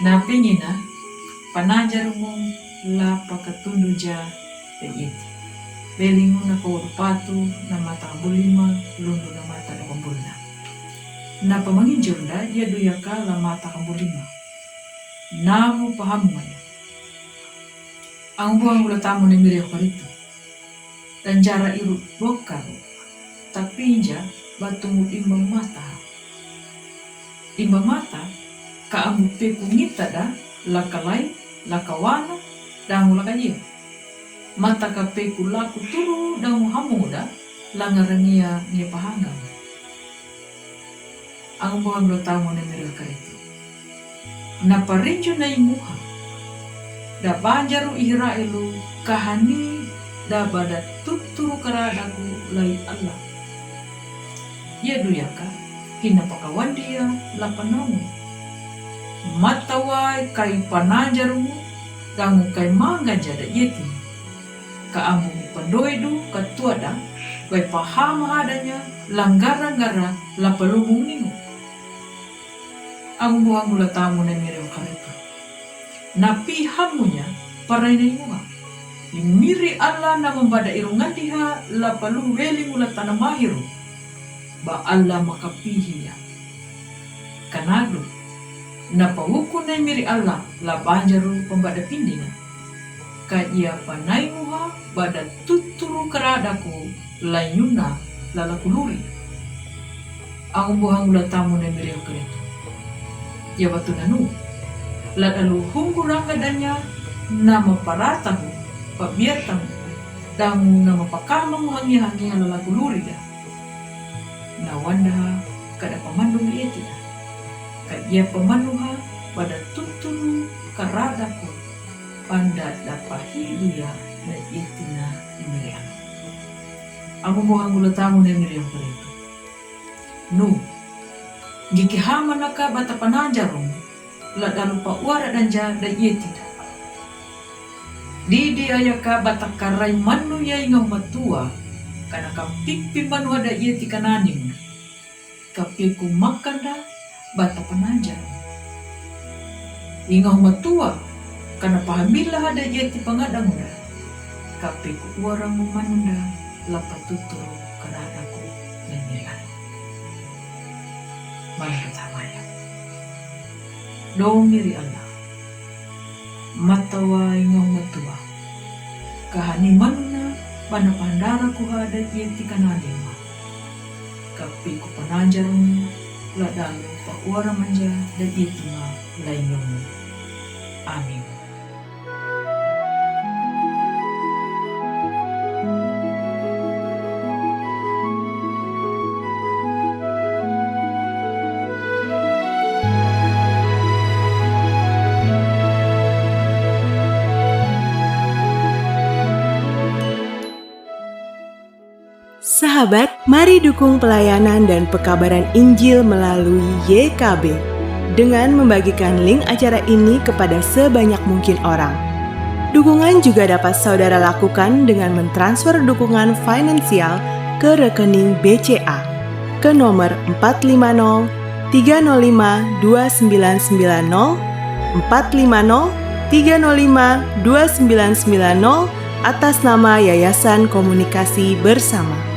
Napingina panajarumu la pakatunduja peyiti. Belingu na kaurupatu na mata kabulima lundu na mata na kambulna. Na pamanginjurda dia duyaka la mata kambulima. Namu pahamu maya. Ang buang mula tamu ni mire korito. Dan jara iru bokaru. Tapi inja batungu imbang mata. Imbang mata kaamu peku ngita da lakalai, lakawana, dangu lakajia. Mata kapeku laku turu dangu hamuda langarangia nia pahangam. Ang buang mula tamu ni mire korito. Na parinjo na imuha. Da banjaru Israelu kahani da bada tuturu karadaku lai Allah. Ia duyaka hina pakawandia lapanamu. Matawai kai panajarumu dangu kai manga jada yeti. Kaamu pandoidu katuada kai pahama adanya langgara-gara lapalumung ningu. Ang buang mula tamu na mireo karito. Napi hamunya paray na imunga. Imiri Allah na mambada irungan diha la palu weli mula tanamahiru. Ba Allah makapihiya. Kanado, napahuku na imiri Allah la banjaru pambada pindina. Kaya panay muha bada tuturu karadaku layuna lalakuluri. Ang buhang mula tamu na imiri kereta. Ya batu nanu. Lalu hungkuranga danya nama paratamu, pabiatamu, damu nama pakamamu hangi-hangi lalaku lurida. Nawanda kada pamandung ietida. Kadia pamanuha pada tuturu karadaku panda dapahiduya na ietina imirian. Amo mo ang ulatamu na imirian pa rito. No, gikihama na ka bata panajarong la dalu pa uara danja da ietida. Didi ayaka batakaray manu yay nga matua kana kapikpi manu da ieti kananim. Kapiku makanda bata panajar. Ingaw matua kana pahamila da ieti pangadang da. Kapiku uarang manunda lapatuturo kanadaku nanilan. Manakatamaya. Dong miri Allah. Matawa ingaw matua. Kahani manuna panapandara ku hada yeti kanadima. Kapi ku panajarum ladalu pa uara manja da yeti ma lainyomu. Amin. Sahabat, mari dukung pelayanan dan pekabaran Injil melalui YKB dengan membagikan link acara ini kepada sebanyak mungkin orang. Dukungan juga dapat saudara lakukan dengan mentransfer dukungan finansial ke rekening BCA ke nomor 450 305 2990 450 305 2990 atas nama Yayasan Komunikasi Bersama.